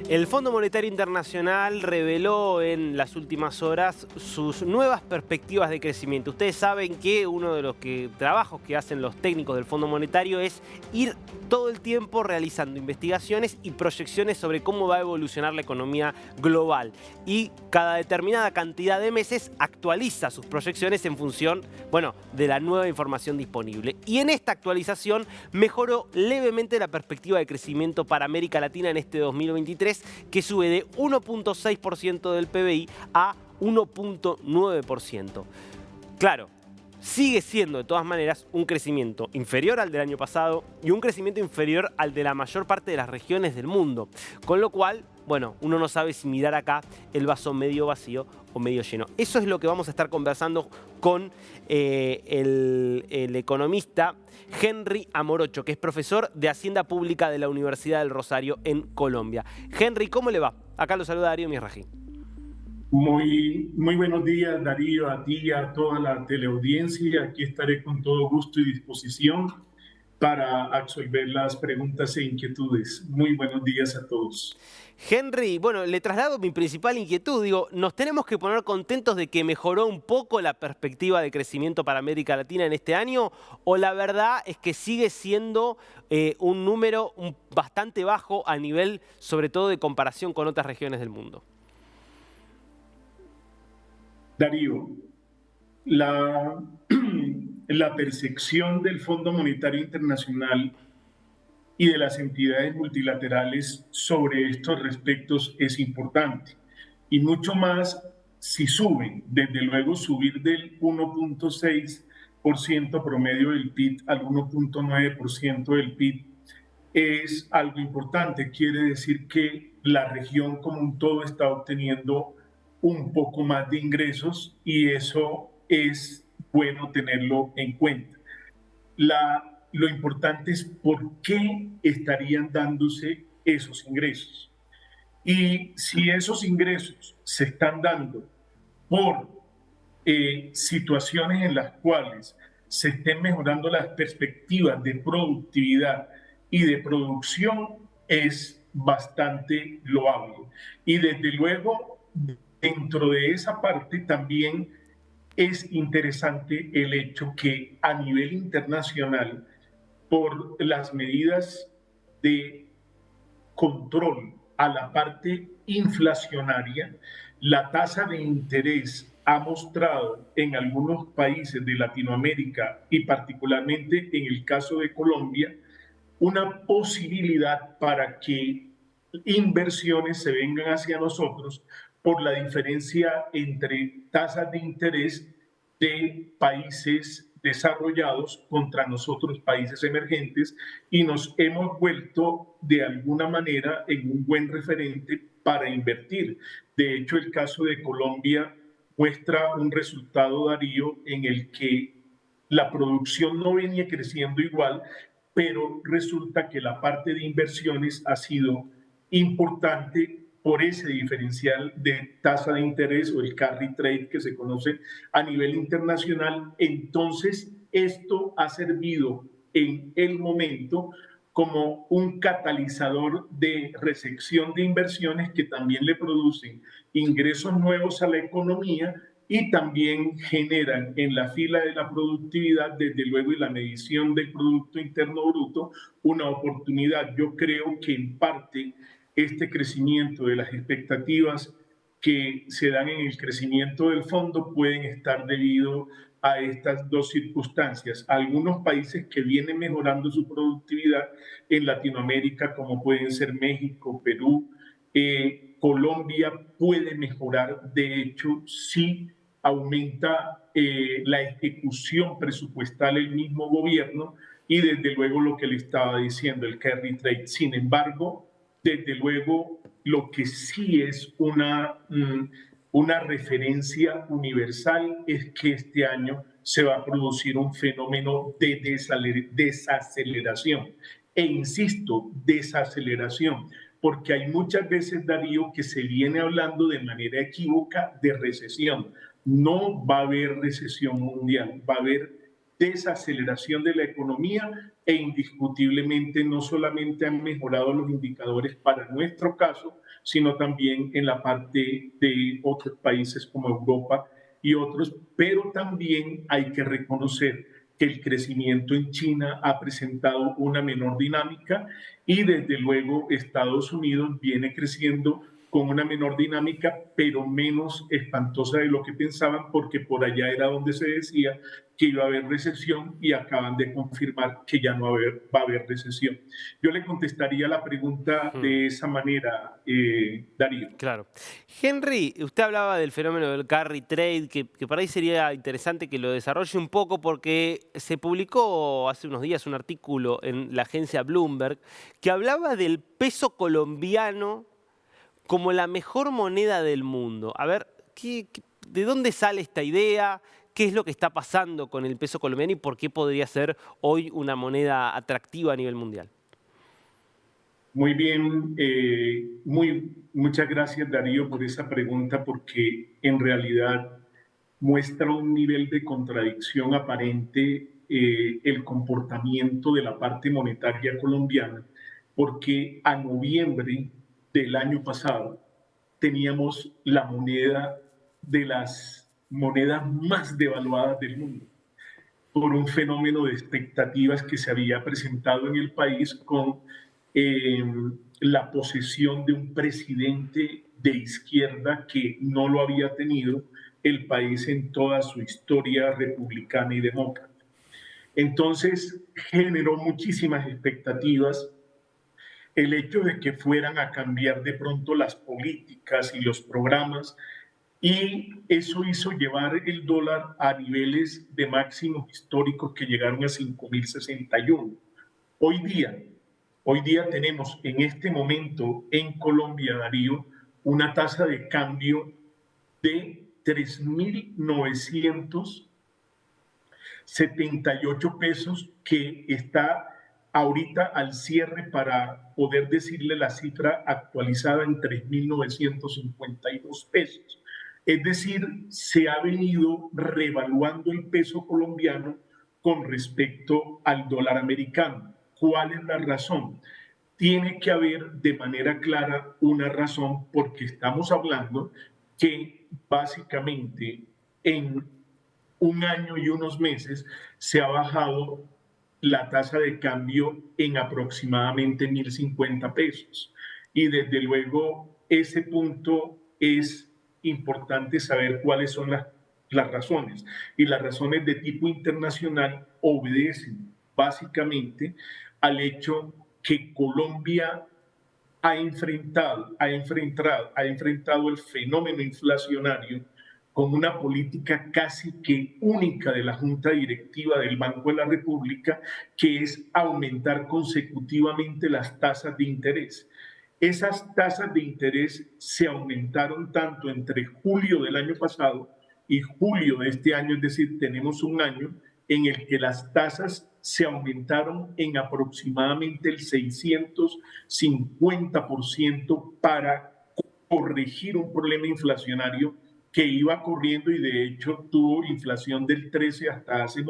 El Fondo Monetario Internacional reveló en las últimas horas sus nuevas perspectivas de crecimiento. Ustedes saben que uno de los trabajos que hacen los técnicos del Fondo Monetario es ir todo el tiempo realizando investigaciones y proyecciones sobre cómo va a evolucionar la economía global. Y cada determinada cantidad de meses actualiza sus proyecciones en función, bueno, de la nueva información disponible. Y en esta actualización mejoró levemente la perspectiva de crecimiento para América Latina en este 2023, que sube de 1.6% del PBI a 1.9%. Claro, sigue siendo de todas maneras un crecimiento inferior al del año pasado y un crecimiento inferior al de la mayor parte de las regiones del mundo. Con lo cual, bueno, uno no sabe si mirar acá el vaso medio vacío o medio lleno. Eso es lo que vamos a estar conversando con el economista Henry Amorocho, que es profesor de Hacienda Pública de la Universidad del Rosario en Colombia. Henry, ¿cómo le va? Acá lo saluda Darío Misraji. Muy buenos días, Darío, a ti y a toda la teleaudiencia. Aquí estaré con todo gusto y disposición para absolver las preguntas e inquietudes. Muy buenos días a todos. Henry, bueno, le traslado mi principal inquietud. Digo, ¿nos tenemos que poner contentos de que mejoró un poco la perspectiva de crecimiento para América Latina en este año? ¿O la verdad es que sigue siendo un número bastante bajo a nivel, sobre todo, de comparación con otras regiones del mundo? Darío, la, la percepción del Fondo Monetario Internacional y de las entidades multilaterales sobre estos respectos es importante. Y mucho más si suben, desde luego subir del 1.6% promedio del PIB al 1.9% del PIB es algo importante. Quiere decir que la región como un todo está obteniendo un poco más de ingresos y eso es bueno tenerlo en cuenta. Lo importante es por qué estarían dándose esos ingresos. Y si esos ingresos se están dando por situaciones en las cuales se estén mejorando las perspectivas de productividad y de producción, es bastante loable. Y desde luego, dentro de esa parte también es interesante el hecho que a nivel internacional, por las medidas de control a la parte inflacionaria, la tasa de interés ha mostrado en algunos países de Latinoamérica y particularmente en el caso de Colombia, una posibilidad para que inversiones se vengan hacia nosotros por la diferencia entre tasas de interés de países desarrollados contra nosotros, países emergentes, y nos hemos vuelto de alguna manera en un buen referente para invertir. De hecho, el caso de Colombia muestra un resultado, Darío, en el que la producción no venía creciendo igual, pero resulta que la parte de inversiones ha sido importante por ese diferencial de tasa de interés o el carry trade que se conoce a nivel internacional. Entonces, esto ha servido en el momento como un catalizador de recepción de inversiones que también le producen ingresos nuevos a la economía y también generan en la fila de la productividad, desde luego, y la medición del Producto Interno Bruto, una oportunidad. Yo creo que en parte este crecimiento de las expectativas que se dan en el crecimiento del fondo pueden estar debido a estas dos circunstancias. Algunos países que vienen mejorando su productividad en Latinoamérica, como pueden ser México, Perú, Colombia puede mejorar. De hecho, sí aumenta la ejecución presupuestal el mismo gobierno y desde luego lo que le estaba diciendo, el carry trade. Sin embargo, desde luego lo que sí es una referencia universal es que este año se va a producir un fenómeno de desaceleración. E insisto, desaceleración, porque hay muchas veces, Darío, que se viene hablando de manera equívoca de recesión. No va a haber recesión mundial, va a haber desaceleración de la economía e indiscutiblemente no solamente han mejorado los indicadores para nuestro caso, sino también en la parte de otros países como Europa y otros, pero también hay que reconocer que el crecimiento en China ha presentado una menor dinámica y desde luego Estados Unidos viene creciendo con una menor dinámica, pero menos espantosa de lo que pensaban, porque por allá era donde se decía que iba a haber recesión y acaban de confirmar que ya no va a haber recesión. Yo le contestaría la pregunta de esa manera, Darío. Claro. Henry, usted hablaba del fenómeno del carry trade, que por ahí sería interesante que lo desarrolle un poco porque se publicó hace unos días un artículo en la agencia Bloomberg que hablaba del peso colombiano como la mejor moneda del mundo. A ver, ¿de dónde sale esta idea? ¿Qué es lo que está pasando con el peso colombiano y por qué podría ser hoy una moneda atractiva a nivel mundial? Muy bien, muchas gracias Darío por esa pregunta porque en realidad muestra un nivel de contradicción aparente el comportamiento de la parte monetaria colombiana, porque a noviembre del año pasado teníamos la moneda de las monedas más devaluadas del mundo por un fenómeno de expectativas que se había presentado en el país con eh, la posesión de un presidente de izquierda que no lo había tenido el país en toda su historia republicana y demócrata. Entonces generó muchísimas expectativas el hecho de que fueran a cambiar de pronto las políticas y los programas y eso hizo llevar el dólar a niveles de máximos históricos que llegaron a 5.061. Hoy día, hoy día tenemos en este momento en Colombia, Darío, una tasa de cambio de 3.978 pesos que está ahorita al cierre para poder decirle la cifra actualizada en 3.952 pesos. Es decir, se ha venido revaluando el peso colombiano con respecto al dólar americano. ¿Cuál es la razón? Tiene que haber de manera clara una razón porque estamos hablando que básicamente en un año y unos meses se ha bajado la tasa de cambio en aproximadamente 1.050 pesos. Y desde luego ese punto es importante saber cuáles son las razones. Y las razones de tipo internacional obedecen básicamente al hecho que Colombia ha enfrentado el fenómeno inflacionario con una política casi que única de la Junta Directiva del Banco de la República, que es aumentar consecutivamente las tasas de interés. Esas tasas de interés se aumentaron tanto entre julio del año pasado y julio de este año, es decir, tenemos un año en el que las tasas se aumentaron en aproximadamente el 650% para corregir un problema inflacionario que iba corriendo y de hecho tuvo inflación del 13 hasta hace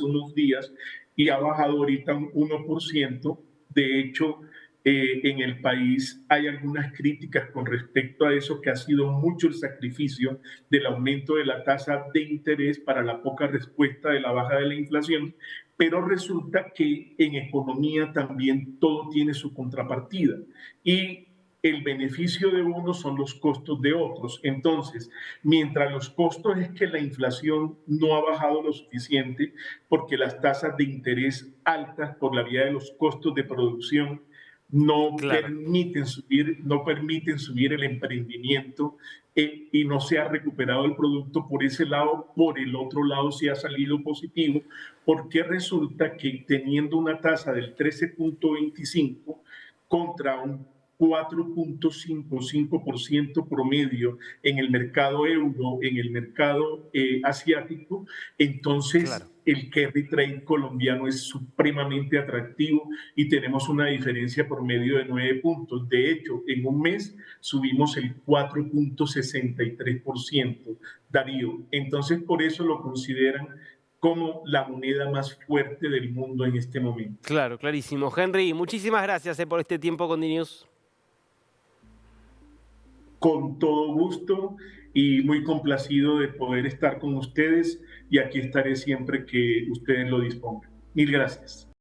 unos días y ha bajado ahorita un 1%. De hecho, en el país hay algunas críticas con respecto a eso, que ha sido mucho el sacrificio del aumento de la tasa de interés para la poca respuesta de la baja de la inflación, pero resulta que en economía también todo tiene su contrapartida y el beneficio de unos son los costos de otros. Entonces, mientras los costos es que la inflación no ha bajado lo suficiente porque las tasas de interés altas por la vía de los costos de producción Claro. no permiten subir el emprendimiento y no se ha recuperado el producto por ese lado, por el otro lado sí ha salido positivo, porque resulta que teniendo una tasa del 13.25 contra un 4.55% promedio en el mercado euro, en el mercado asiático, entonces Claro. el carry trade colombiano es supremamente atractivo y tenemos una diferencia promedio de 9 puntos. De hecho, en un mes subimos el 4.63%, Darío. Entonces, por eso lo consideran como la moneda más fuerte del mundo en este momento. Claro, clarísimo. Henry, muchísimas gracias por este tiempo con DNews. Con todo gusto y muy complacido de poder estar con ustedes y aquí estaré siempre que ustedes lo dispongan. Mil gracias.